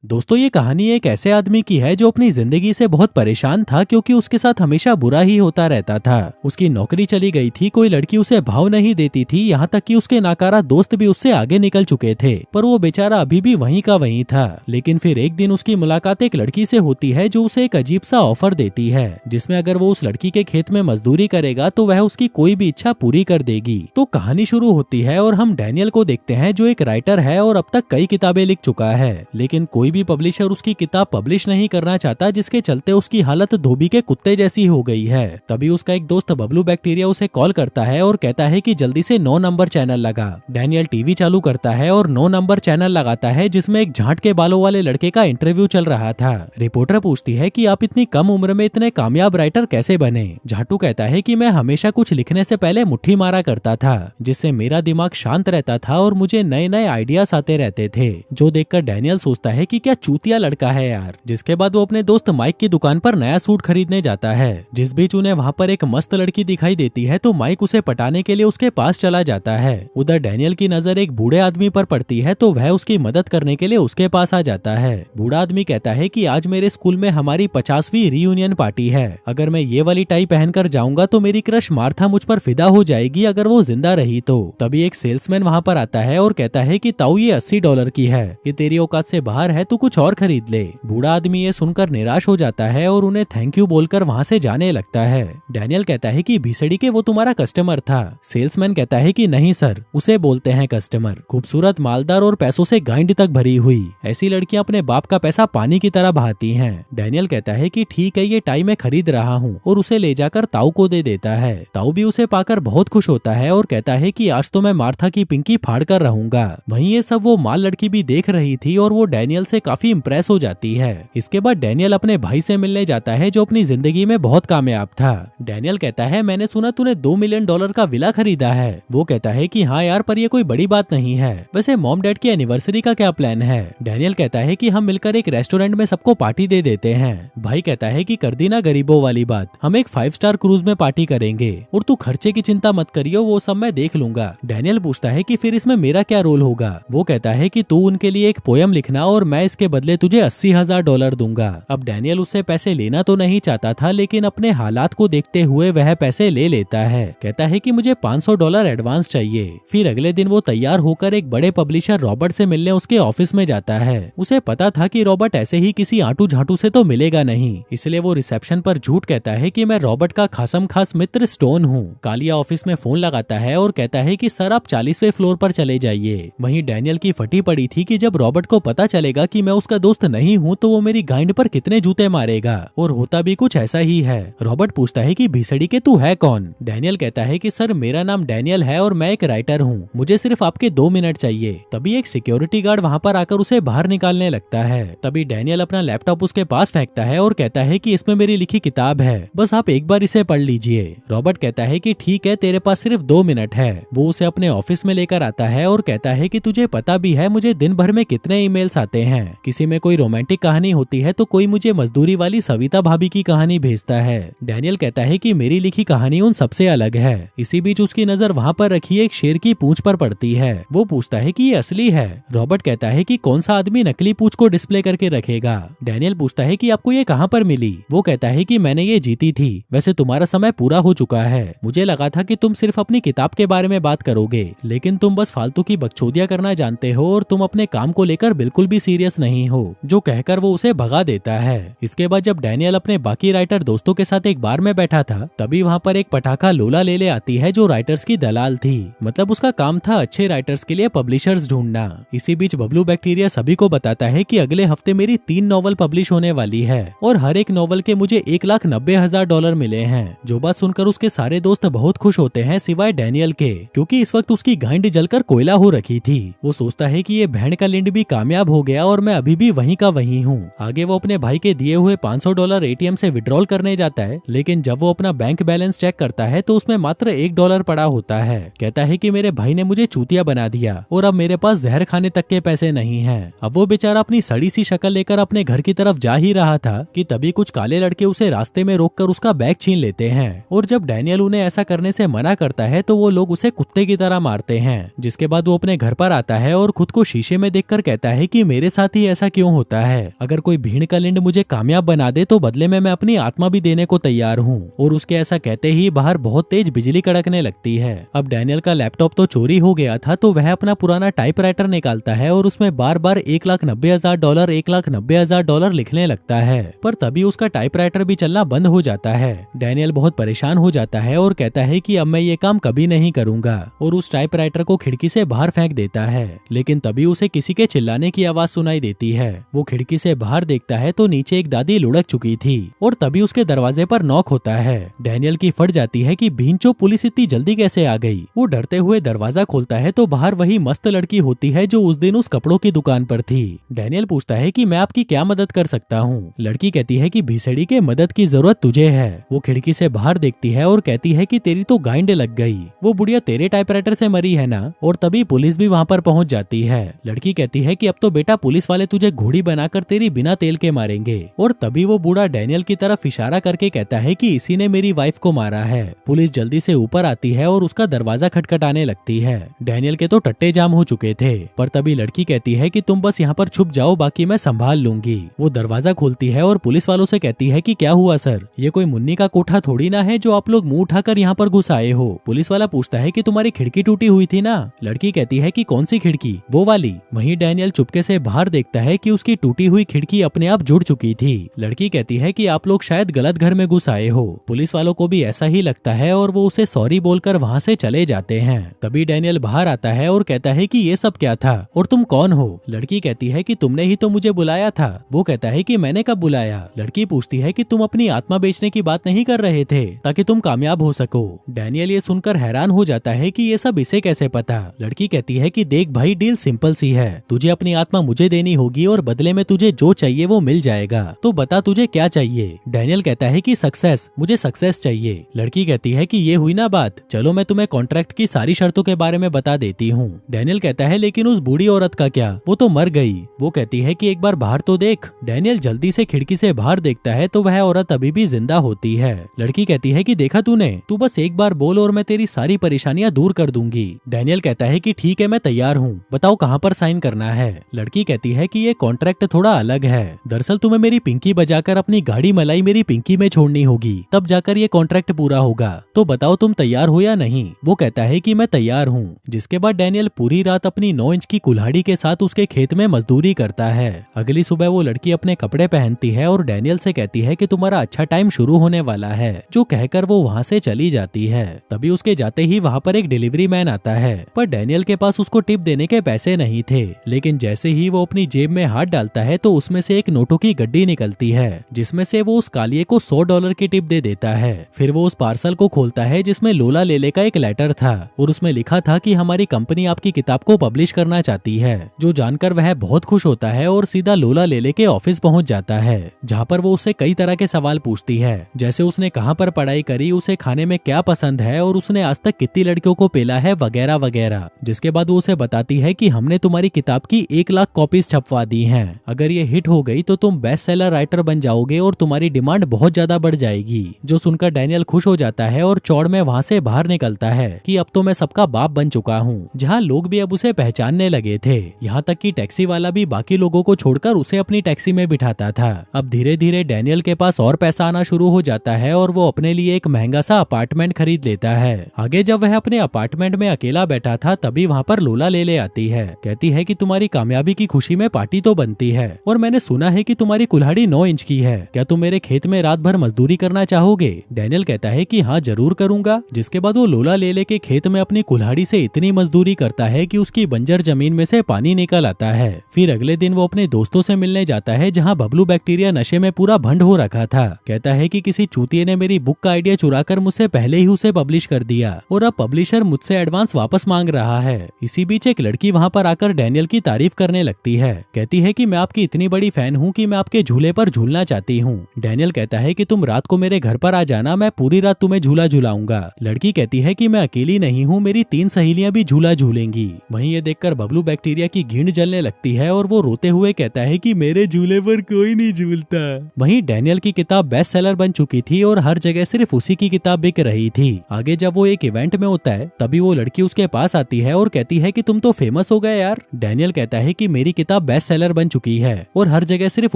दोस्तों ये कहानी एक ऐसे आदमी की है जो अपनी जिंदगी से बहुत परेशान था क्योंकि उसके साथ हमेशा बुरा ही होता रहता था। उसकी नौकरी चली गई थी, कोई लड़की उसे भाव नहीं देती थी, यहाँ तक कि उसके नाकारा दोस्त भी उससे आगे निकल चुके थे, पर वो बेचारा अभी भी वहीं का वहीं था। लेकिन फिर एक दिन उसकी मुलाकात एक लड़की से होती है जो उसे एक अजीब सा ऑफर देती है, जिसमें अगर वो उस लड़की के खेत में मजदूरी करेगा तो वह उसकी कोई भी इच्छा पूरी कर देगी। तो कहानी शुरू होती है और हम डैनियल को देखते हैं जो एक राइटर है और अब तक कई किताबें लिख चुका है, लेकिन कोई भी पब्लिशर उसकी किताब पब्लिश नहीं करना चाहता, जिसके चलते उसकी हालत धोबी के कुत्ते जैसी हो गई है। तभी उसका एक दोस्त बबलू बैक्टीरिया उसे कॉल करता है और कहता है कि जल्दी से 9 नंबर चैनल लगा। डैनियल टीवी चालू करता है और 9 नंबर चैनल लगाता है जिसमें एक झाट के बालों वाले लड़के का इंटरव्यू चल रहा था। रिपोर्टर पूछती है कि आप इतनी कम उम्र में इतने कामयाब राइटर कैसे बने। झाटू कहता है कि मैं हमेशा कुछ लिखने से पहले मुट्ठी मारा करता था, जिससे मेरा दिमाग शांत रहता था और मुझे नए नए आइडियाज आते रहते थे। जो देखकर डैनियल सोचता है कि क्या चूतिया लड़का है यार। जिसके बाद वो अपने दोस्त माइक की दुकान पर नया सूट खरीदने जाता है। जिस बीच उन्हें वहाँ पर एक मस्त लड़की दिखाई देती है तो माइक उसे पटाने के लिए उसके पास चला जाता है। उधर डैनियल की नजर एक बूढ़े आदमी पर पड़ती है तो वह उसकी मदद करने के लिए उसके पास आ जाता है। बूढ़ा आदमी कहता है कि आज मेरे स्कूल में हमारी 50वीं रीयूनियन पार्टी है, अगर मैं ये वाली टाई पहनकर जाऊंगा तो मेरी क्रश मार्था मुझ पर फिदा हो जाएगी अगर वो जिंदा रही तो। तभी एक सेल्समैन वहाँ पर आता है और कहता है कि ताऊ ये $80 की है, ये तेरी औकात से बाहर है, तू कुछ और खरीद ले। बूढ़ा आदमी ये सुनकर निराश हो जाता है और उन्हें थैंक यू बोलकर वहाँ से जाने लगता है। डैनियल कहता है कि भीसड़ी के वो तुम्हारा कस्टमर था। सेल्समैन कहता है कि नहीं सर, उसे बोलते हैं कस्टमर। खूबसूरत, मालदार और पैसों से गांड तक भरी हुई ऐसी लड़कियां अपने बाप का पैसा पानी की तरह बहाती हैं। डैनियल कहता है कि ठीक है, ये टाई मैं खरीद रहा हूँ, और उसे ले जाकर ताऊ को दे देता है। ताऊ भी उसे पाकर बहुत खुश होता है और कहता है कि आज तो मैं मार्था की पिंकी फाड़ कर रहूंगा। वहीं ये सब वो माल लड़की भी देख रही थी और वो डैनियल से काफी इम्प्रेस हो जाती है। इसके बाद डैनियल अपने भाई से मिलने जाता है जो अपनी जिंदगी में बहुत कामयाब था। डैनियल कहता है मैंने सुना तूने $2 मिलियन का विला खरीदा है। वो कहता है कि हाँ यार, पर ये कोई बड़ी बात नहीं है। वैसे मॉम डैड की एनिवर्सरी का क्या प्लान है। डैनियल कहता है कि हम मिलकर एक रेस्टोरेंट में सबको पार्टी दे देते हैं। भाई कहता है कि कर दी ना गरीबों वाली बात, हम एक 5 स्टार क्रूज में पार्टी करेंगे और तू खर्चे की चिंता मत करियो, वो सब मैं देख लूंगा। डैनियल पूछता है कि फिर इसमें मेरा क्या रोल होगा। वो कहता है कि तू उनके लिए एक पोयम लिखना और मैं इसके बदले तुझे $80,000 दूंगा। अब डैनियल उससे पैसे लेना तो नहीं चाहता था, लेकिन अपने हालात को देखते हुए वह पैसे ले लेता है। कहता है कि मुझे $500 एडवांस चाहिए। फिर अगले दिन वो तैयार होकर एक बड़े पब्लिशर रॉबर्ट से मिलने उसके ऑफिस में जाता है। उसे पता था कि रॉबर्ट ऐसे ही किसी आंटू झाटू से तो मिलेगा नहीं, इसलिए वो रिसेप्शन पर झूठ कहता है कि मैं रॉबर्ट का खासम खास मित्र स्टोन हूँ। कालिया ऑफिस में फोन लगाता है और कहता है कि सर आप 40वें फ्लोर पर चले जाइए। वहीं डैनियल की फटी पड़ी थी कि जब रॉबर्ट को पता चलेगा कि मैं उसका दोस्त नहीं हूँ तो वो मेरी गांड पर कितने जूते मारेगा, और होता भी कुछ ऐसा ही है। रॉबर्ट पूछता है कि भीसड़ी के तू है कौन। डैनियल कहता है कि सर मेरा नाम डैनियल है और मैं एक राइटर हूँ, मुझे सिर्फ आपके 2 मिनट चाहिए। तभी एक सिक्योरिटी गार्ड वहाँ पर आकर उसे बाहर निकालने लगता है। तभी डैनियल अपना लैपटॉप उसके पास फेंकता है और कहता है कि इसमें मेरी लिखी किताब है, बस आप एक बार इसे पढ़ लीजिए। रॉबर्ट कहता है कि ठीक है, तेरे पास सिर्फ 2 मिनट है। वो उसे अपने ऑफिस में लेकर आता है और कहता है कि तुझे पता भी है मुझे दिन भर में कितने ईमेल्स आते हैं। किसी में कोई रोमांटिक कहानी होती है तो कोई मुझे मजदूरी वाली सविता भाभी की कहानी भेजता है। डैनियल कहता है कि मेरी लिखी कहानी उन सबसे अलग है। इसी बीच उसकी नजर वहाँ पर रखी एक शेर की पूंछ पर पड़ती है। वो पूछता है कि ये असली है। रॉबर्ट कहता है कि कौन सा आदमी नकली पूंछ को डिस्प्ले करके रखेगा। डैनियल पूछता है कि आपको ये कहाँ पर मिली। वो कहता है कि मैंने ये जीती थी। वैसे तुम्हारा समय पूरा हो चुका है, मुझे लगा था कि तुम सिर्फ अपनी किताब के बारे में बात करोगे, लेकिन तुम बस फालतू की बकचोदियां करना जानते हो और तुम अपने काम को लेकर बिल्कुल भी सीरियस नहीं हो। जो कहकर वो उसे भगा देता है। इसके बाद जब डैनियल अपने बाकी राइटर दोस्तों के साथ एक बार में बैठा था तभी वहाँ पर एक पटाखा लोला ले आती है जो राइटर्स की दलाल थी। मतलब उसका काम था अच्छे राइटर्स के लिए पब्लिशर्स ढूंढना। इसी बीच बबलू बैक्टीरिया सभी को बताता है कि अगले हफ्ते मेरी 3 नॉवल पब्लिश होने वाली है और हर एक नॉवल के मुझे $1,90,000 मिले हैं। जो बात सुनकर उसके सारे दोस्त बहुत खुश होते हैं सिवाय डैनियल के, क्योंकि इस वक्त उसकी गांड जलकर कोयला हो रखी थी। वो सोचता है कि ये भेड़ का लिंड भी कामयाब हो गया और मैं अभी भी वहीं का वहीं हूँ। आगे वो अपने भाई के दिए हुए $500 ATM से विड्रॉल करने जाता है, लेकिन जब वो अपना बैंक बैलेंस चेक करता है तो उसमें मात्र $1 पड़ा होता है। कहता है कि मेरे भाई ने मुझे चूतिया बना दिया और अब मेरे पास जहर खाने तक के पैसे नहीं हैं। अब वो बेचारा अपनी सड़ी सी शक्ल लेकर अपने घर की तरफ जा ही रहा था कि तभी कुछ काले लड़के उसे रास्ते में रोककर उसका बैग छीन लेते हैं, और जब डैनियल उन्हें ऐसा करने से मना करता है तो वो लोग उसे कुत्ते की तरह मारते हैं। जिसके बाद वो अपने घर पर आता है और खुद को शीशे में देखकर कहता है कि मेरे साथ साथ ही ऐसा क्यों होता है? अगर कोई भीड़ का लिंड मुझे कामयाब बना दे तो बदले में मैं अपनी आत्मा भी देने को तैयार हूँ। और उसके ऐसा कहते ही बाहर बहुत तेज बिजली कड़कने लगती है। अब डैनियल का लैपटॉप तो चोरी हो गया था, तो वह अपना पुराना टाइपराइटर निकालता है और उसमें बार बार $1,90,000 $1,90,000 लिखने लगता है। पर तभी उसका टाइपराइटर भी चलना बंद हो जाता है। डैनियल बहुत परेशान हो जाता है और कहता है कि अब मैं ये काम कभी नहीं करूंगा, और उस टाइपराइटर को खिड़की से बाहर फेंक देता है। लेकिन तभी उसे किसी के चिल्लाने की आवाज सुनाई देती है। वो खिड़की से बाहर देखता है तो नीचे एक दादी लुढ़क चुकी थी, और तभी उसके दरवाजे पर नॉक होता है। डैनियल की फट जाती है कि भींचो, पुलिस इतनी जल्दी कैसे आ गई। वो डरते हुए दरवाजा खोलता है तो बाहर वही मस्त लड़की होती है जो उस दिन उस कपड़ों की दुकान पर थी। डैनियल पूछता है कि मैं आपकी क्या मदद कर सकता हूँ। लड़की कहती है कि भीसड़ी के मदद की जरूरत तुझे है। वो खिड़की से बाहर देखती है और कहती है कि तेरी तो गाइंड लग गई, वो बुढ़िया तेरे टाइपराइटर से मरी है ना। और तभी पुलिस भी वहाँ पर पहुँच जाती है। लड़की कहती है कि अब तो बेटा पुलिस वाले तुझे घोड़ी बनाकर तेरी बिना तेल के मारेंगे। और तभी वो बूढ़ा डैनियल की तरफ इशारा करके कहता है कि इसी ने मेरी वाइफ को मारा है। पुलिस जल्दी से ऊपर आती है और उसका दरवाजा खटखटाने लगती है। डैनियल के तो टट्टे जाम हो चुके थे, पर तभी लड़की कहती है कि तुम बस यहाँ पर छुप जाओ, बाकी मैं संभाल लूंगी। वो दरवाजा खोलती है और पुलिस वालों से कहती है कि क्या हुआ सर, ये कोई मुन्नी का कोठा थोड़ी ना है जो आप लोग मुंह उठाकर यहाँ पर घुस आए हो। पुलिस वाला पूछता है कि तुम्हारी खिड़की टूटी हुई थी ना। लड़की कहती है कि कौन सी खिड़की, वो वाली। वहीं डैनियल चुपके से बाहर देखता है कि उसकी टूटी हुई खिड़की अपने आप जुड़ चुकी थी। लड़की कहती है कि आप लोग शायद गलत घर में घुस आए हो। पुलिस वालों को भी ऐसा ही लगता है और वो उसे सॉरी बोलकर वहाँ से चले जाते हैं। तभी डैनियल बाहर आता है और कहता है कि ये सब क्या था और तुम कौन हो। लड़की कहती है कि तुमने ही तो मुझे बुलाया था। वो कहता है कि मैंने कब बुलाया। लड़की पूछती है कि तुम अपनी आत्मा बेचने की बात नहीं कर रहे थे ताकि तुम कामयाब हो सको। डैनियल ये सुनकर हैरान हो जाता है कि ये सब इसे कैसे पता। लड़की कहती है कि देख भाई, डील सिंपल सी है, तुझे अपनी आत्मा मुझे देनी होगी और बदले में तुझे जो चाहिए वो मिल जाएगा। तो बता तुझे क्या चाहिए। डैनियल कहता है कि सक्सेस, मुझे सक्सेस चाहिए। लड़की कहती है कि ये हुई ना बात, चलो मैं तुम्हें कॉन्ट्रैक्ट की सारी शर्तों के बारे में बता देती हूँ। डैनियल कहता है लेकिन उस बूढ़ी औरत का क्या, वो तो मर गई। वो कहती है कि एक बार बाहर तो देख। डैनियल जल्दी से खिड़की से बाहर देखता है तो वह औरत अभी भी जिंदा होती है। लड़की कहती है कि देखा तूने, तू बस एक बार बोल और मैं तेरी सारी परेशानियां दूर कर दूंगी। डैनियल कहता है कि ठीक है, मैं तैयार हूँ, बताओ कहाँ पर साइन करना है। लड़की कहती है कि ये कॉन्ट्रैक्ट थोड़ा अलग है, दरअसल तुम्हें मेरी पिंकी बजाकर अपनी गाड़ी मलाई मेरी पिंकी में छोड़नी होगी, तब जाकर ये कॉन्ट्रैक्ट पूरा होगा। तो बताओ तुम तैयार हो या नहीं। वो कहता है कि मैं तैयार हूँ। जिसके बाद डैनियल पूरी रात अपनी 9 इंच की कुल्हाड़ी के साथ उसके खेत में मजदूरी करता है। अगली सुबह वो लड़की अपने कपड़े पहनती है और डैनियल से कहती है कि तुम्हारा अच्छा टाइम शुरू होने वाला है, जो कहकर वो वहाँ से चली जाती है। तभी उसके जाते ही वहाँ पर एक डिलीवरी मैन आता है, पर डैनियल के पास उसको टिप देने के पैसे नहीं थे। लेकिन जैसे ही वो अपनी जेब में हाथ डालता है तो उसमें से एक नोटों की गड्डी निकलती है, जिसमें से वो उस कालिये को $100 की टिप दे देता है। फिर वो उस पार्सल को खोलता है जिसमें लोला लेले का एक लेटर था और उसमें लिखा था कि हमारी कंपनी आपकी किताब को पब्लिश करना चाहती है। जो जानकर वह बहुत खुश होता है और सीधा लोला लेले के ऑफिस पहुंच जाता है, जहां पर वो उससे कई तरह के सवाल पूछती है, जैसे उसने कहां पर पढ़ाई करी, उसे खाने में क्या पसंद है और उसने आज तक कितनी लड़कियों को पेला है, वगैरह वगैरह। जिसके बाद वो उसे बताती है कि हमने तुम्हारी किताब की 1 लाख कॉपीज छपवा दी हैं। अगर ये हिट हो गई तो तुम बेस्ट सेलर राइटर बन जाओगे और तुम्हारी डिमांड बहुत ज्यादा बढ़ जाएगी। जो सुनकर डैनियल खुश हो जाता है और चौड़ में वहाँ से बाहर निकलता है कि अब तो मैं सबका बाप बन चुका हूँ, जहाँ लोग भी अब उसे पहचानने लगे थे। यहाँ तक कि टैक्सी वाला भी बाकी लोगों को छोड़कर उसे अपनी टैक्सी में बिठाता था। अब धीरे धीरे डैनियल के पास और पैसा आना शुरू हो जाता है और वो अपने लिए एक महंगा सा अपार्टमेंट खरीद लेता है। आगे जब वह अपने अपार्टमेंट में अकेला बैठा था तभी वहाँ पर लोला ले आती है। कहती है कि तुम्हारी कामयाबी की खुशी में पार्टी तो बनती है और मैंने सुना है कि तुम्हारी कुल्हाड़ी 9 इंच की है, क्या तुम मेरे खेत में रात भर मजदूरी करना चाहोगे। डैनियल कहता है कि हाँ जरूर करूंगा। जिसके बाद वो लोला लेले के खेत में अपनी कुल्हाड़ी से इतनी मजदूरी करता है कि उसकी बंजर जमीन में से पानी निकल आता है। फिर अगले दिन वो अपने दोस्तों से मिलने जाता है, जहाँ बबलू बैक्टीरिया नशे में पूरा भंड हो रखा था। कहता है कि किसी चूतिये ने मेरी बुक का आइडिया चुराकर मुझसे पहले ही उसे पब्लिश कर दिया और अब पब्लिशर मुझसे एडवांस वापस मांग रहा है। इसी बीच एक लड़की वहाँ पर आकर डैनियल की तारीफ करने लगती है। कहती है कि मैं आपकी इतनी बड़ी फैन हूँ कि मैं आपके झूले पर झूलना चाहती हूँ। डैनियल कहता है कि तुम रात को मेरे घर पर आ जाना, मैं पूरी रात तुम्हें झूला झूलाऊंगा। लड़की कहती है कि मैं अकेली नहीं हूँ, मेरी 3 सहेलियां भी झूला झूलेंगी। वहीं ये देखकर बबलू बैक्टीरिया की घिन जलने लगती है और वो रोते हुए कहता है कि मेरे झूले पर कोई नहीं झूलता। वहीं डैनियल की किताब बेस्ट सेलर बन चुकी थी और हर जगह सिर्फ उसी की किताब बिक रही थी। आगे जब वो एक इवेंट में होता है तभी वो लड़की उसके पास आती है और कहती है कि तुम तो फेमस हो गए यार। डैनियल कहता है कि मेरी किताब अब बेस्ट सेलर बन चुकी है और हर जगह सिर्फ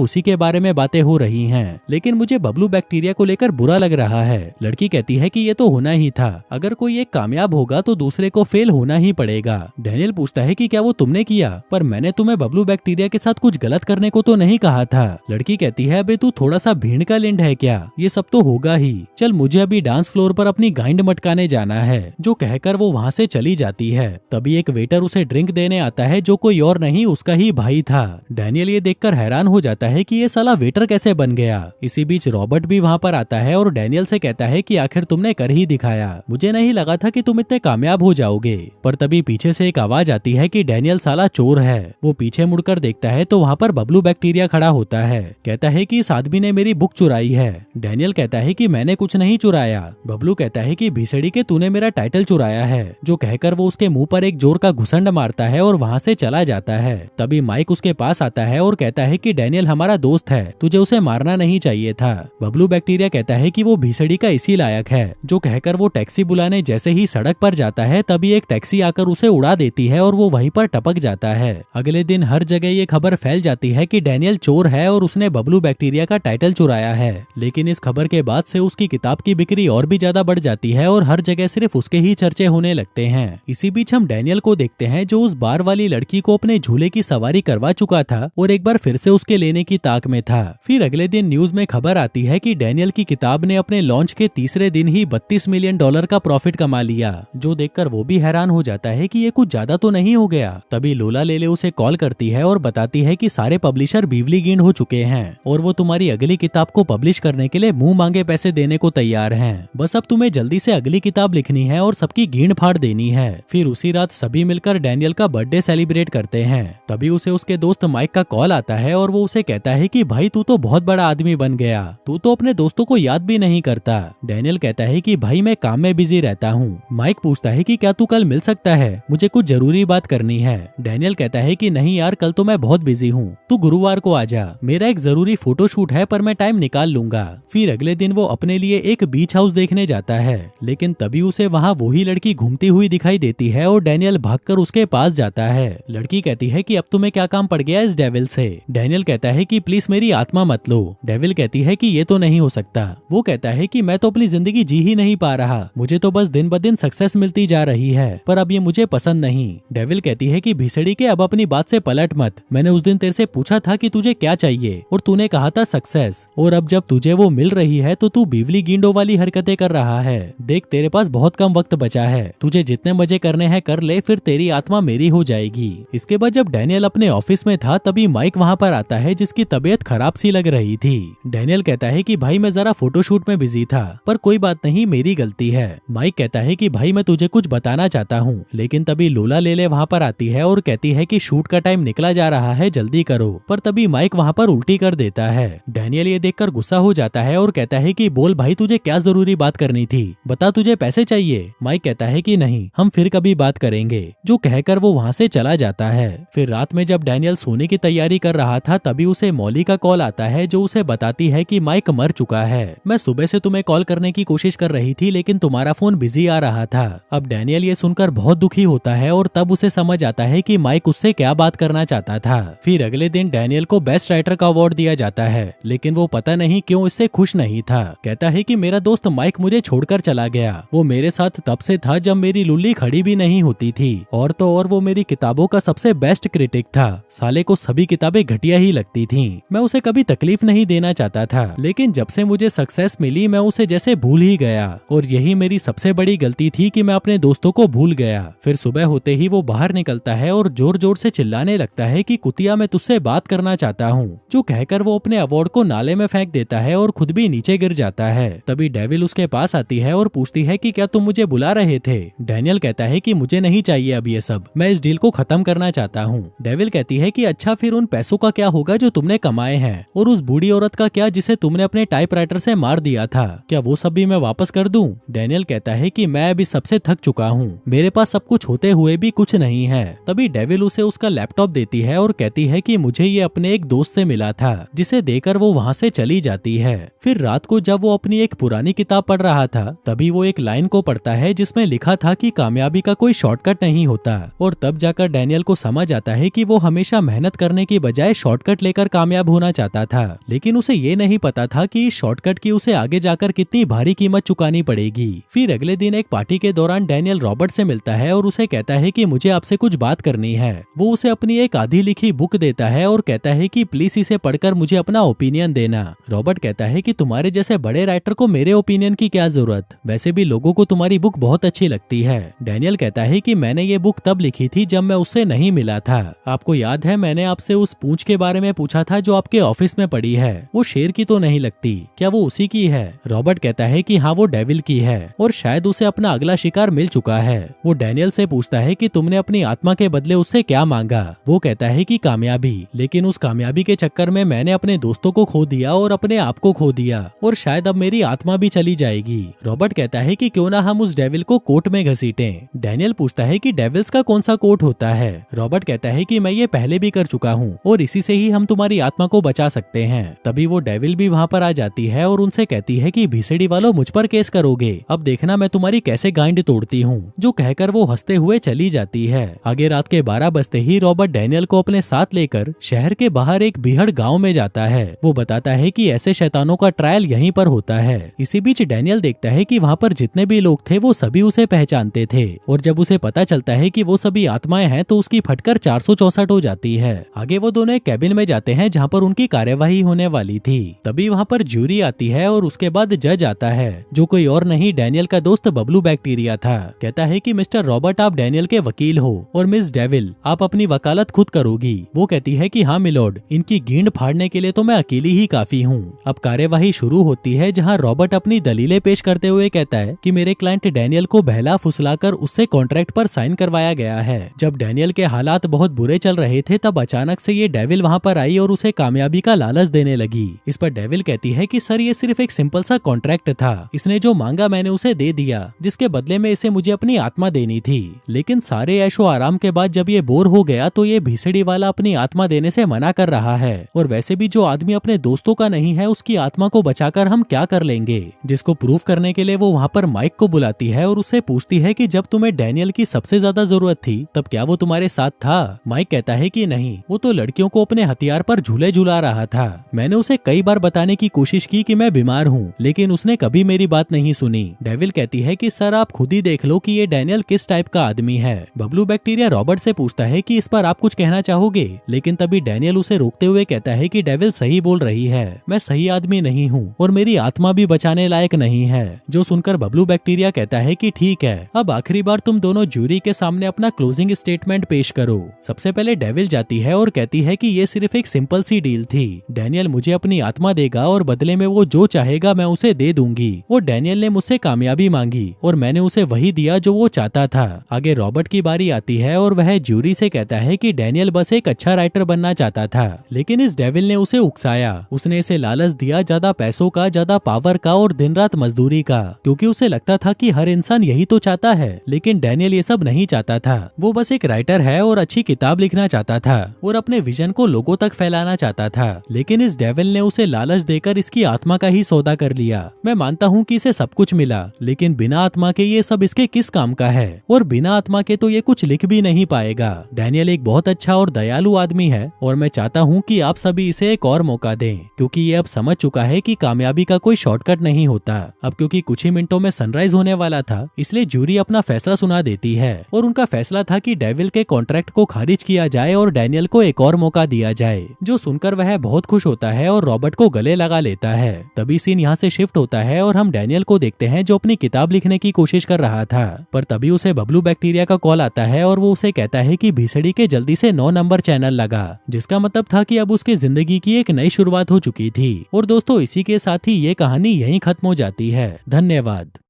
उसी के बारे में बातें हो रही हैं। लेकिन मुझे बबलू बैक्टीरिया को लेकर बुरा लग रहा है। लड़की कहती है कि ये तो होना ही था, अगर कोई एक कामयाब होगा तो दूसरे को फेल होना ही पड़ेगा। डैनियल पूछता है कि क्या वो तुमने किया, पर मैंने तुम्हें बबलू बैक्टीरिया के साथ कुछ गलत करने को तो नहीं कहा था। लड़की कहती है अबे तू थोड़ा सा भीड़ का लिंड है क्या, ये सब तो होगा ही, चल मुझे अभी डांस फ्लोर पर अपनी गाइंड मटकाने जाना है। जो कहकर वो वहाँ से चली जाती है। तभी एक वेटर उसे ड्रिंक देने आता है जो कोई और नहीं उसका ही भाई था। डैनियल ये देखकर हैरान हो जाता है कि ये साला वेटर कैसे बन गया। इसी बीच रॉबर्ट भी वहाँ पर आता है और डैनियल से कहता है कि आखिर तुमने कर ही दिखाया, मुझे नहीं लगा था कि तुम इतने कामयाब हो जाओगे। पर तभी पीछे से एक आवाज आती है कि डैनियल साला चोर है। वो पीछे मुड़कर देखता है तो वहाँ पर बबलू बैक्टीरिया खड़ा होता है। कहता है कि इस आदमी ने मेरी बुक चुराई है। डैनियल कहता है कि मैंने कुछ नहीं चुराया। बबलू कहता है कि भीसड़ी के तूने मेरा टाइटल चुराया है। जो कहकर वो उसके मुंह पर एक जोर का घुसंड मारता है और वहाँ से चला जाता है। तभी माइक उसके पास आता है और कहता है कि डैनियल हमारा दोस्त है, तुझे उसे मारना नहीं चाहिए था। बबलू बैक्टीरिया कहता है कि वो भीसड़ी का इसी लायक है। जो कहकर वो टैक्सी बुलाने जैसे ही सड़क पर जाता है तभी एक टैक्सी आकर उसे उड़ा देती है और वो वहीं पर टपक जाता है। अगले दिन हर जगह ये खबर फैल जाती है कि डैनियल चोर है और उसने बबलू बैक्टीरिया का टाइटल चुराया है। लेकिन इस खबर के बाद से उसकी किताब की बिक्री और भी ज्यादा बढ़ जाती है और हर जगह सिर्फ उसके ही चर्चे होने लगते हैं। इसी बीच हम डैनियल को देखते हैं जो उस बार वाली लड़की को अपने झूले की सवारी करवा चुका था और एक बार फिर से उसके लेने की ताक में था। फिर अगले दिन न्यूज में खबर आती है कि डैनियल की किताब ने अपने लॉन्च के तीसरे दिन ही $32 मिलियन का प्रॉफिट कमा लिया। जो देखकर वो भी हैरान हो जाता है कि ये कुछ ज्यादा तो नहीं हो गया। तभी लोला लेले उसे कॉल करती है और बताती है कि सारे पब्लिशर बीवली गींड हो चुके हैं और वो तुम्हारी अगली किताब को पब्लिश करने के लिए मुंह मांगे पैसे देने को तैयार हैं। बस अब तुम्हें जल्दी से अगली किताब लिखनी है और सबकी गींड फाड़ देनी है। फिर उसी रात सभी मिलकर डैनियल का बर्थडे सेलिब्रेट करते हैं। तभी उसे उसके दोस्त माइक का कॉल आता है और वो उसे कहता है कि भाई तू तो बहुत बड़ा आदमी बन गया, तू तो अपने दोस्तों को याद भी नहीं करता। डैनियल कहता है कि भाई मैं काम में बिजी रहता हूँ। माइक पूछता है कि क्या तू कल मिल सकता है, मुझे कुछ जरूरी बात करनी है। डैनियल कहता है कि नहीं यार कल तो मैं बहुत बिजी हूँ, तू गुरुवार को आजा, मेरा एक जरूरी फोटोशूट है पर मैं टाइम निकाल लूंगा। फिर अगले दिन वो अपने लिए एक बीच हाउस देखने जाता है। लेकिन तभी उसे वहाँ वही लड़की घूमती हुई दिखाई देती है और डैनियल भागकर उसके पास जाता है। लड़की कहती है कि अब तुम्हें क्या काम पड़ गया इस डेविल से। डैनियल कहता है कि प्लीज मेरी आत्मा मत लो। डेविल कहती है कि ये तो नहीं हो सकता। वो कहता है कि मैं तो अपनी जिंदगी जी ही नहीं पा रहा, मुझे तो बस दिन ब दिन सक्सेस मिलती जा रही है, पर अब ये मुझे पसंद नहीं। डेविल कहती है कि भीसड़ी के अब अपनी बात से पलट मत, मैंने उस दिन तेरे से पूछा था कि तुझे क्या चाहिए और तूने कहा था सक्सेस, और अब जब तुझे वो मिल रही है तो तू बीवली गिंडो वाली हरकतें कर रहा है। देख तेरे पास बहुत कम वक्त बचा है, तुझे जितने मजे करने हैं कर ले, फिर तेरी आत्मा मेरी हो जाएगी। इसके बाद जब डैनियल अपने ऑफिस में था तभी माइक वहाँ पर आता है जिसकी तबीयत खराब सी लग रही थी। डैनियल कहता है कि भाई मैं जरा फोटोशूट में बिजी था, पर कोई बात नहीं मेरी गलती है। माइक कहता है कि भाई मैं तुझे कुछ बताना चाहता हूँ। लेकिन तभी लोला लेले वहाँ पर आती है और कहती है कि शूट का टाइम निकला जा रहा है, जल्दी करो। पर तभी माइक वहाँ पर उल्टी कर देता है। डैनियल ये देखकर गुस्सा हो जाता है और कहता है कि बोल भाई तुझे क्या जरूरी बात करनी थी, बता तुझे पैसे चाहिए। माइक कहता है कि नहीं हम फिर कभी बात करेंगे। जो कहकर वो वहाँ से चला जाता है। फिर रात में जब डैनियल सोने की तैयारी कर रहा था तभी उसे मॉली का कॉल आता है जो उसे बताती है कि माइक मर चुका है। मैं सुबह से तुम्हें कॉल करने की कोशिश कर रही थी लेकिन तुम्हारा फोन बिजी आ रहा था। अब डैनियल ये सुनकर बहुत दुखी होता है और तब उसे समझ आता है कि माइक उससे क्या बात करना चाहता था। फिर अगले दिन डैनियल को बेस्ट राइटर का अवार्ड दिया जाता है लेकिन वो पता नहीं क्यों इससे खुश नहीं था। कहता है कि मेरा दोस्त माइक मुझे छोड़कर चला गया, वो मेरे साथ तब से था जब मेरी लुल्ली खड़ी भी नहीं होती थी, और तो और वो मेरी किताबों का सबसे बेस्ट क्रिटिक था। साले को सभी किताबें घटिया ही लगती थीं। मैं उसे कभी तकलीफ नहीं देना चाहता था, लेकिन जब से मुझे सक्सेस मिली मैं उसे जैसे भूल ही गया, और यही मेरी सबसे बड़ी गलती थी कि मैं अपने दोस्तों को भूल गया। फिर सुबह होते ही वो बाहर निकलता है और जोर जोर से चिल्लाने लगता है कि कुतिया मैं तुझसे बात करना चाहता हूँ। जो कहकर वो अपने अवार्ड को नाले में फेंक देता है और खुद भी नीचे गिर जाता है। तभी डेविल उसके पास आती है और पूछती है कि क्या तुम मुझे बुला रहे थे। डैनियल कहता है कि मुझे नहीं चाहिए अब ये सब, मैं इस डील को खत्म करना चाहता हूँ। डेविल कहती है कि अच्छा फिर उन पैसों का क्या होगा जो तुमने कमाए हैं, और उस बूढ़ी औरत का क्या जिसे तुमने अपने टाइपराइटर से मार दिया था, क्या वो सब भी मैं वापस कर दूं? डैनियल कहता है कि मैं अभी सबसे थक चुका हूँ, मेरे पास सब कुछ होते हुए भी कुछ नहीं है। तभी डेविल उसे उसका लैपटॉप देती है और कहती है कि मुझे ये अपने एक दोस्त से मिला था, जिसे देकर वो वहाँ से चली जाती है। फिर रात को जब वो अपनी एक पुरानी किताब पढ़ रहा था तभी वो एक लाइन को पढ़ता है जिसमें लिखा था कि कामयाबी का कोई शॉर्टकट नहीं होता, और तब जाकर डैनियल को समझ आता है कि वो हमेशा मेहनत करने की बजाय शॉर्टकट लेकर कामयाब होना चाहता था, लेकिन उसे ये नहीं पता था कि इस शॉर्टकट की उसे आगे जाकर कितनी भारी कीमत चुकानी पड़ेगी। फिर अगले दिन एक पार्टी के दौरान डैनियल रॉबर्ट से मिलता है और उसे कहता है कि मुझे आपसे कुछ बात करनी है। वो उसे अपनी एक आधी लिखी बुक देता है और कहता है कि प्लीज इसे पढ़कर मुझे अपना ओपिनियन देना। रॉबर्ट कहता है कि तुम्हारे जैसे बड़े राइटर को मेरे ओपिनियन की क्या जरूरत, वैसे भी लोगों को तुम्हारी बुक बहुत अच्छी लगती है। डैनियल कहता है कि मैंने ये बुक तब लिखी थी जब मैं उससे नहीं मिला था। आपको याद है मैंने आपसे उस पूंछ के बारे में पूछा था जो आपके ऑफिस में पड़ी है, वो शेर की तो नहीं लगती, क्या वो उसी की है? रॉबर्ट कहता है कि हाँ वो डेविल की है और शायद उसे अपना अगला शिकार मिल चुका है। वो डैनियल से पूछता है कि तुमने अपनी आत्मा के बदले उससे क्या मांगा? वो कहता है कि कामयाबी, लेकिन उस कामयाबी के चक्कर में मैंने अपने दोस्तों को खो दिया और अपने आप को खो दिया और शायद अब मेरी आत्मा भी चली जाएगी। रॉबर्ट कहता है कि क्यों ना हम उस डेविल को कोर्ट में घसीटें। डैनियल पूछता है कि डेविल्स का कौन सा कोर्ट होता है? रॉबर्ट कहता है कि मैं ये पहले भी कर चुका हूँ और इसी से ही हम तुम्हारी आत्मा को बचा सकते हैं। तभी वो डेविल भी वहाँ पर आ जाती है और उनसे कहती है कि भीसड़ी वालों मुझ पर केस करोगे, अब देखना मैं तुम्हारी कैसे गांड तोड़ती हूँ। जो कहकर वो हंसते हुए चली जाती है। आगे रात के 12 बजते ही रॉबर्ट डैनियल को अपने साथ लेकर शहर के बाहर एक बीहड़ गाँव में जाता है। वो बताता है कि ऐसे शैतानों का ट्रायल यहीं पर होता है। इसी बीच डैनियल देखता है कि वहाँ पर जितने भी लोग थे वो सभी उसे पहचानते थे और जब उसे पता चलता है कि वो सभी आत्माएं हैं तो उसकी फटकर 464 हो जाती है। आगे वो दोनों एक कैबिन में जाते हैं जहाँ पर उनकी कार्यवाही होने वाली थी। तभी वहाँ पर ज्यूरी आती है और उसके बाद जज आता है जो कोई और नहीं डैनियल का दोस्त बबलू बैक्टीरिया था। कहता है कि मिस्टर रॉबर्ट आप डैनियल के वकील हो और मिस डेविल आप अपनी वकालत खुद करोगी। वो कहती है कि हाँ मिलोड, इनकी गींड फाड़ने के लिए तो मैं अकेली ही काफी हूँ। अब कार्यवाही शुरू होती है जहाँ रॉबर्ट अपनी दलीलें पेश करते हुए कहता है कि मेरे क्लाइंट डैनियल को बहला फुसलाकर उससे कॉन्ट्रैक्ट पर साइन करवाया गया है। जब डैनियल के हालात बहुत बुरे चल रहे थे तब अचानक से ये डेविल वहाँ पर आई और उसे कामयाबी का लालच देने लगी। इस पर डेविल कहती है कि सर ये सिर्फ एक सिंपल सा कॉन्ट्रैक्ट था, इसने जो मांगा मैंने उसे दे दिया, जिसके बदले में इसे मुझे अपनी आत्मा देनी थी। लेकिन सारे ऐशो आराम के बाद जब ये बोर हो गया तो ये भीसड़ी वाला अपनी आत्मा देने से मना कर रहा है और वैसे भी जो आदमी अपने दोस्तों का नहीं है उसकी आत्मा को बचाकर हम क्या कर लेंगे। जिसको प्रूफ करने के लिए वो वहाँ पर माइक को बुलाती है और उससे पूछती है कि जब तुम्हें डैनियल की सबसे ज्यादा जरूरत थी तब क्या वो तुम्हारे साथ था? माइक कहता है कि नहीं, वो तो लड़कियों को अपने हथियार पर झूले झूला रहा था। मैंने उसे कई बार बताने की कोशिश की कि मैं बीमार हूँ लेकिन उसने कभी मेरी बात नहीं सुनी। डेविल कहती है कि सर आप खुद ही देख लो कि ये डैनियल किस टाइप का आदमी है। बबलू बैक्टीरिया रॉबर्ट से पूछता है कि इस पर आप कुछ कहना चाहोगे, लेकिन तभी डैनियल उसे रोकते हुए कहता है कि डेविल सही बोल रही है, मैं सही आदमी नहीं हूँ और मेरी आत्मा भी बचाने लायक नहीं है। जो सुनकर बबलू बैक्टीरिया कहता है कि ठीक है, अब आखिरी बार तुम दोनों ज्यूरी के सामने अपना क्लोजिंग स्टेटमेंट पेश करो। सबसे पहले डेविल जाती है और कहती है कि ये सिर्फ एक सिंपल सी डील थी। डैनियल मुझे अपनी आत्मा देगा और बदले में वो जो चाहेगा मैं उसे दे दूंगी। वो डैनियल ने मुझसे कामयाबी मांगी और मैंने उसे वही दिया जो वो चाहता था। आगे रॉबर्ट की बारी आती है और वह ज्यूरी से कहता है कि डैनियल बस एक अच्छा राइटर बनना चाहता था, लेकिन इस डेविल ने उसे उकसाया। उसने इसे लालच दिया, ज्यादा पैसों का, ज्यादा पावर का और दिन रात मजदूरी का, क्योंकि उसे लगता था कि हर इंसान यही तो चाहता है। लेकिन डैनियल ये सब नहीं चाहता था। वो बस एक राइटर है और अच्छी किताब लिखना चाहता था और अपने विजन को लोगों तक फैलाना चाहता था। लेकिन इस डेविल ने उसे लालच देकर इसकी आत्मा का ही सौदा कर लिया। मैं मानता हूँ कि इसे सब कुछ मिला, लेकिन बिना आत्मा के ये सब इसके किस काम का है और बिना आत्मा के तो ये कुछ लिख भी नहीं पाएगा। डैनियल एक बहुत अच्छा और दयालु आदमी है और मैं चाहता हूँ कि आप सभी इसे एक और मौका दें, क्योंकि ये अब समझ चुका है कि कामयाबी का कोई शॉर्टकट नहीं होता। अब क्योंकि कुछ ही मिनटों में सनराइज होने वाला था, इसलिए ज्यूरी अपना फैसला सुना देती है और उनका फैसला था कि डेविल के कॉन्ट्रैक्ट को खारिज किया जाए और डैनियल को एक और मौका दिया जाए। जो सुनकर वह बहुत खुश होता है और रॉबर्ट को गले लगा लेता है। तभी सीन यहाँ से शिफ्ट होता है और हम डैनियल को देखते हैं जो अपनी किताब लिखने की कोशिश कर रहा था, पर तभी उसे बबलू बैक्टीरिया का कॉल आता है और वो उसे कहता है कि भीसड़ी के जल्दी से 9 नंबर चैनल लगा, जिसका मतलब था कि अब उसकी जिंदगी की एक नई शुरुआत हो चुकी थी। और दोस्तों इसी के साथ ही ये कहानी यहीं खत्म हो जाती है। धन्यवाद।